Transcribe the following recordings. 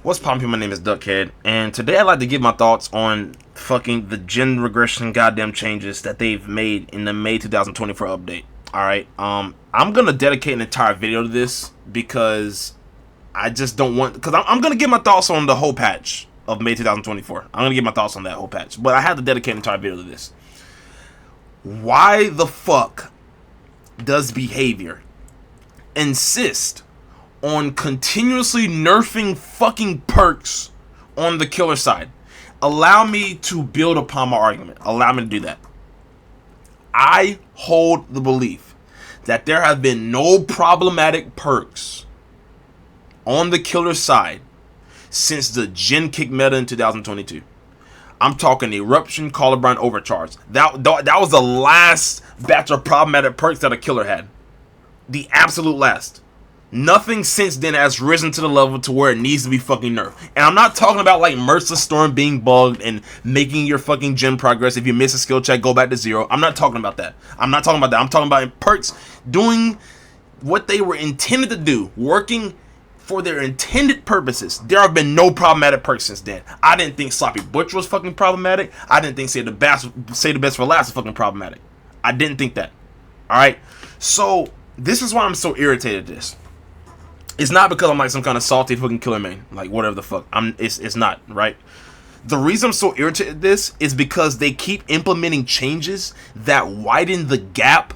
What's poppin'? My name is Duckhead, and today I'd like to give my thoughts on fucking the gen regression goddamn changes that they've made in the May 2024 update. Alright, I'm gonna dedicate an entire video to this because I just don't want, because I'm gonna give my thoughts on the whole patch of May 2024. I'm gonna give my thoughts on that whole patch, but I have to dedicate an entire video to this. Why the fuck does behavior insist on continuously nerfing fucking perks on the killer side? Allow me to build upon my argument. Allow me to do that. I hold the belief that there have been no problematic perks on the killer side since the gen kick meta in 2022. I'm talking Eruption, Columbine, Overcharge. That was the last batch of problematic perks that a killer had. The absolute last. Nothing since then has risen to the level to where it needs to be fucking nerfed. And I'm not talking about like Merciless Storm being bugged and making your fucking gen progress. If you miss a skill check, go back to 0. I'm not talking about that. I'm talking about perks doing what they were intended to do, working for their intended purposes. There have been no problematic perks since then. I didn't think Sloppy Butcher was fucking problematic. I didn't think Say the Best for Last was fucking problematic. I didn't think that. Alright? So, this is why I'm so irritated at this. It's not because I'm like some kind of salty fucking killer main, like whatever the fuck. It's not, right? The reason I'm so irritated at this is because they keep implementing changes that widen the gap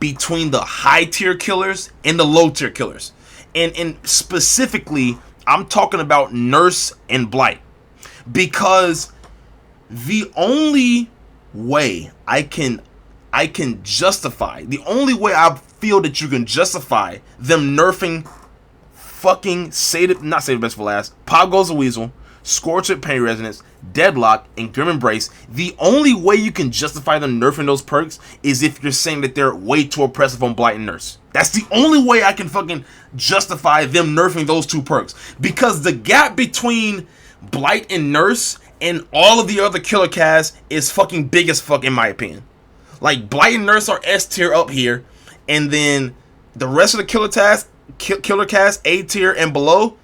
between the high tier killers and the low tier killers. And specifically, I'm talking about Nurse and Blight. Because the only way I can justify, the only way I feel that you can justify them nerfing fucking not Say the Best for Last, Pop Goes the Weasel, Scorch with Pain Resonance, Deadlock, and Grim Embrace, the only way you can justify them nerfing those perks is if you're saying that they're way too oppressive on Blight and Nurse. That's the only way I can fucking justify them nerfing those two perks. Because the gap between Blight and Nurse and all of the other killer casts is fucking big as fuck in my opinion. Like, Blight and Nurse are S tier up here, and then the rest of the killer cast A tier and below,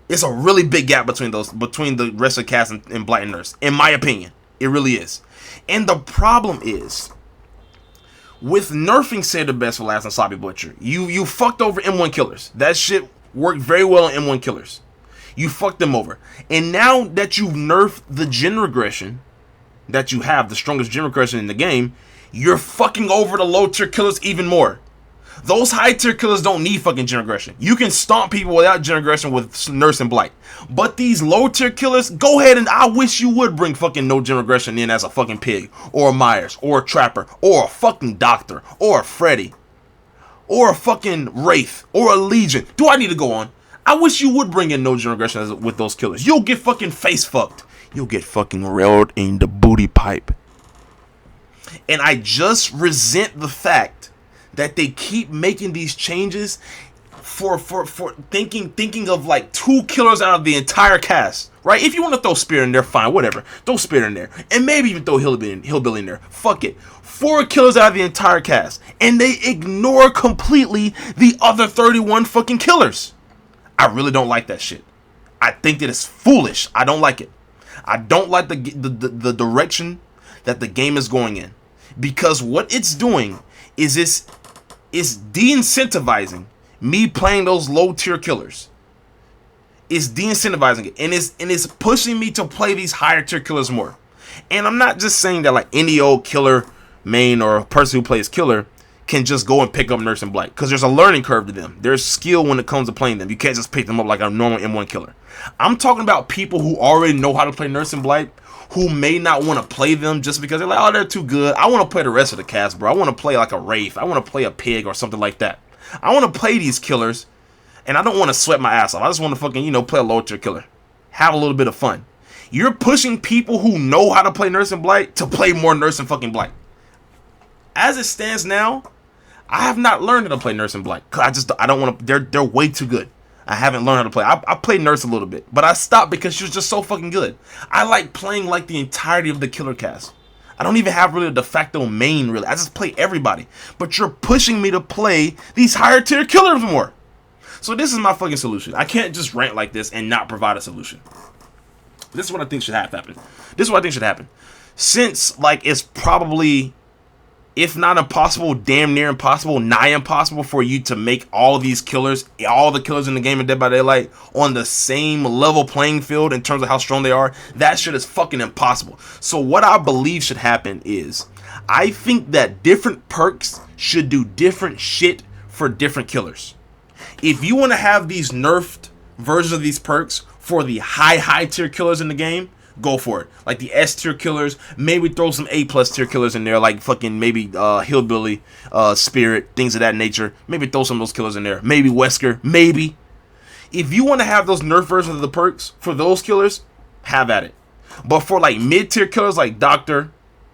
it's a really big gap between the rest of the cast and Blight and Nurse, in my opinion. It really is. And the problem is, with nerfing Say the Best for Last and Sloppy Butcher, you fucked over M1 killers. That shit worked very well on M1 killers. You fucked them over. And now that you've nerfed the gen regression, that you have the strongest gen regression in the game, you're fucking over the low tier killers even more. Those high tier killers don't need fucking gen regression. You can stomp people without gen regression with Nurse and Blight. But these low tier killers, go ahead, and I wish you would bring fucking no gen regression in as a fucking Pig, or a Myers, or a Trapper, or a fucking Doctor, or a Freddy, or a fucking Wraith, or a Legion. Do I need to go on? I wish you would bring in no gen regression with those killers. You'll get fucking face fucked. You'll get fucking railed in the booty pipe. And I just resent the fact that they keep making these changes for thinking of like 2 killers out of the entire cast, right? If you want to throw Spear in there, fine, whatever. Throw Spear in there, and maybe even throw Hillbilly in there. Fuck it. 4 killers out of the entire cast, and they ignore completely the other 31 fucking killers. I really don't like that shit. I think that it's foolish. I don't like it. I don't like the direction that the game is going in, because what it's doing is it's de-incentivizing me playing those low tier killers. It's de-incentivizing it, and it's pushing me to play these higher tier killers more. And I'm not just saying that like any old killer main or a person who plays killer can just go and pick up Nurse and Blight, because there's a learning curve to them. There's skill when it comes to playing them. You can't just pick them up like a normal M1 killer. I'm talking about people who already know how to play Nurse and Blight, who may not want to play them just because they're like, oh, they're too good. I want to play the rest of the cast, bro. I want to play like a Wraith. I want to play a Pig or something like that. I want to play these killers, and I don't want to sweat my ass off. I just want to fucking, play a low tier killer. Have a little bit of fun. You're pushing people who know how to play Nurse and Blight to play more Nurse and fucking Blight. As it stands now, I have not learned how to play Nurse and Blight. I don't want to. They're way too good. I haven't learned how to play. I played Nurse a little bit, but I stopped because she was just so fucking good. I like playing like the entirety of the killer cast. I don't even have really a de facto main, really. I just play everybody. But you're pushing me to play these higher tier killers more. So this is my fucking solution. I can't just rant like this and not provide a solution. This is what I think should happen. This is what I think should happen. Since, like, it's probably, if not impossible, damn near impossible, nigh impossible for you to make all these killers, all the killers in the game of Dead by Daylight on the same level playing field in terms of how strong they are, that shit is fucking impossible. So what I believe should happen is, I think that different perks should do different shit for different killers. If you want to have these nerfed versions of these perks for the high tier killers in the game, go for it. Like the S tier killers, maybe throw some A+ tier killers in there, like fucking maybe Hillbilly, Spirit, things of that nature. Maybe throw some of those killers in there. Maybe Wesker, maybe. If you want to have those nerf versions of the perks for those killers, have at it. But for like mid tier killers like Doctor,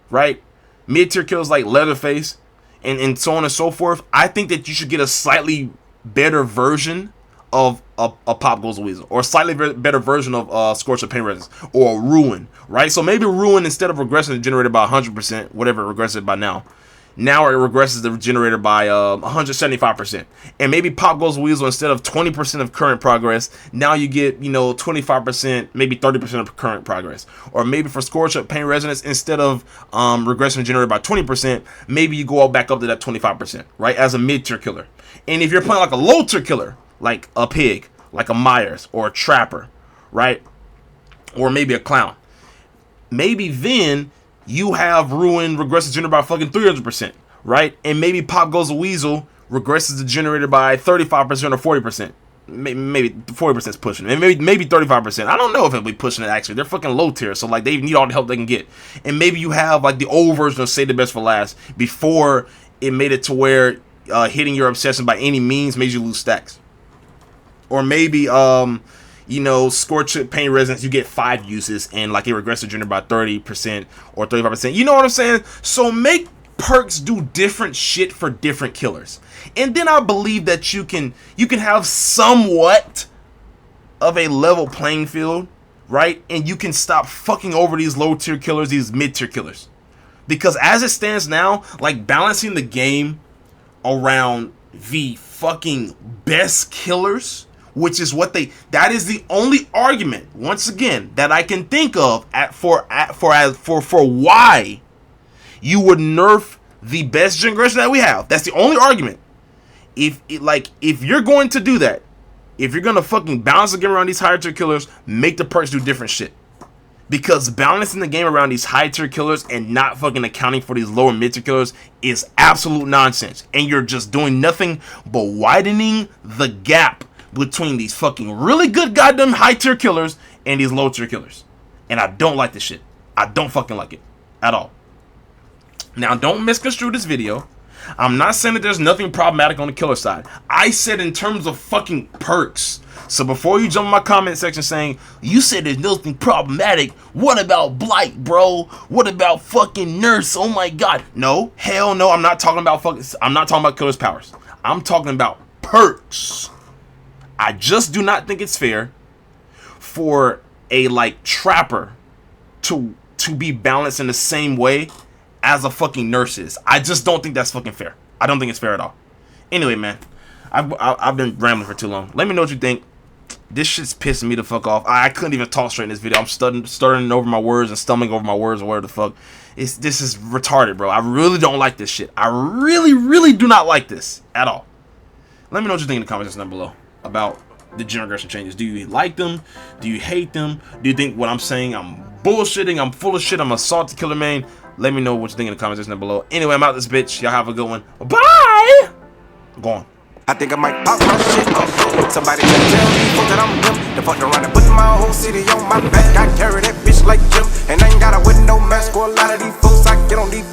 right? Mid tier killers like Leatherface, and so on and so forth, I think that you should get a slightly better version of a Pop Goes the Weasel, or a slightly better version of Scorch of Pain Resistance, or Ruin, right? So maybe Ruin, instead of regression, is generated by 100%, whatever it regresses by now. Now it regresses the generator by 175%. And maybe Pop Goes the Weasel, instead of 20% of current progress, now you get, 25%, maybe 30% of current progress. Or maybe for Scorch of Pain Resonance, instead of regression generated by 20%, maybe you go back up to that 25%, right? As a mid-tier killer. And if you're playing like a low-tier killer, like a Pig, like a Myers, or a Trapper, right? Or maybe a Clown, maybe then you have Ruin regresses generated by fucking 300%, right? And maybe Pop Goes the Weasel regresses the generator by 35% or 40%. Maybe 40% is pushing it. Maybe 35%. I don't know if it'll be pushing it, actually. They're fucking low tier, so like they need all the help they can get. And maybe you have like the old version of Save the Best for Last before it made it to where hitting your obsession by any means made you lose stacks. Or maybe Scorch Pain Resonance, you get 5 uses and like it regresses generator by 30% or 35%. You know what I'm saying? So make perks do different shit for different killers. And then I believe that you can have somewhat of a level playing field, right? And you can stop fucking over these low tier killers, these mid tier killers. Because as it stands now, like balancing the game around the fucking best killers, which is what that is the only argument, once again, that I can think of for why you would nerf the best generation that we have. That's the only argument. If you're going to do that, if you're going to fucking balance the game around these higher tier killers, make the perks do different shit. Because balancing the game around these high tier killers and not fucking accounting for these lower mid tier killers is absolute nonsense. And you're just doing nothing but widening the gap between these fucking really good goddamn high tier killers and these low tier killers. And I don't like this shit. I don't fucking like it at all. Now, don't misconstrue this video. I'm not saying that there's nothing problematic on the killer side. I said in terms of fucking perks. So before you jump in my comment section saying, you said there's nothing problematic, what about Blight, bro? What about fucking Nurse? Oh my god. No, hell no, I'm not talking about killer's powers. I'm talking about perks. I just do not think it's fair for a like Trapper to be balanced in the same way as a fucking Nurse is. I just don't think that's fucking fair. I don't think it's fair at all. Anyway, man, I've been rambling for too long. Let me know what you think. This shit's pissing me the fuck off. I couldn't even talk straight in this video. I'm stuttering over my words and stumbling over my words or whatever the fuck. This is retarded, bro. I really don't like this shit. I really do not like this at all. Let me know what you think in the comments down below about the gen regression changes. Do you like them? Do you hate them? Do you think what I'm saying I'm bullshitting? I'm full of shit. I'm a salty killer man. Let me know what you think in the comments down below. Anyway, I'm out this bitch. Y'all have a good one. Bye. Go on. I think I might pop my shit up. Somebody can tell me that I'm him. The fuck around and put my whole city on my back. I carry that bitch like Jim. And I ain't gotta wear no mask for a lot of these folks. I get on these